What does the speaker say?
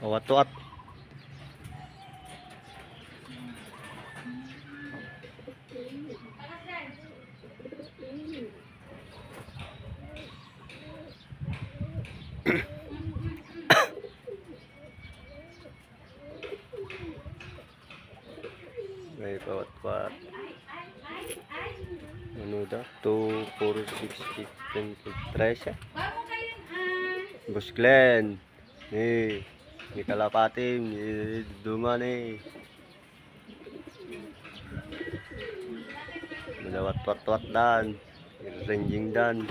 Wat-wat. May pawat-wat. Ano daw? 2, 4, 6, 8, 10, 13. Boss Glenn. Nih. Ni kalapatim. Ni duma nih. Wat-wat dan. Ranging dan.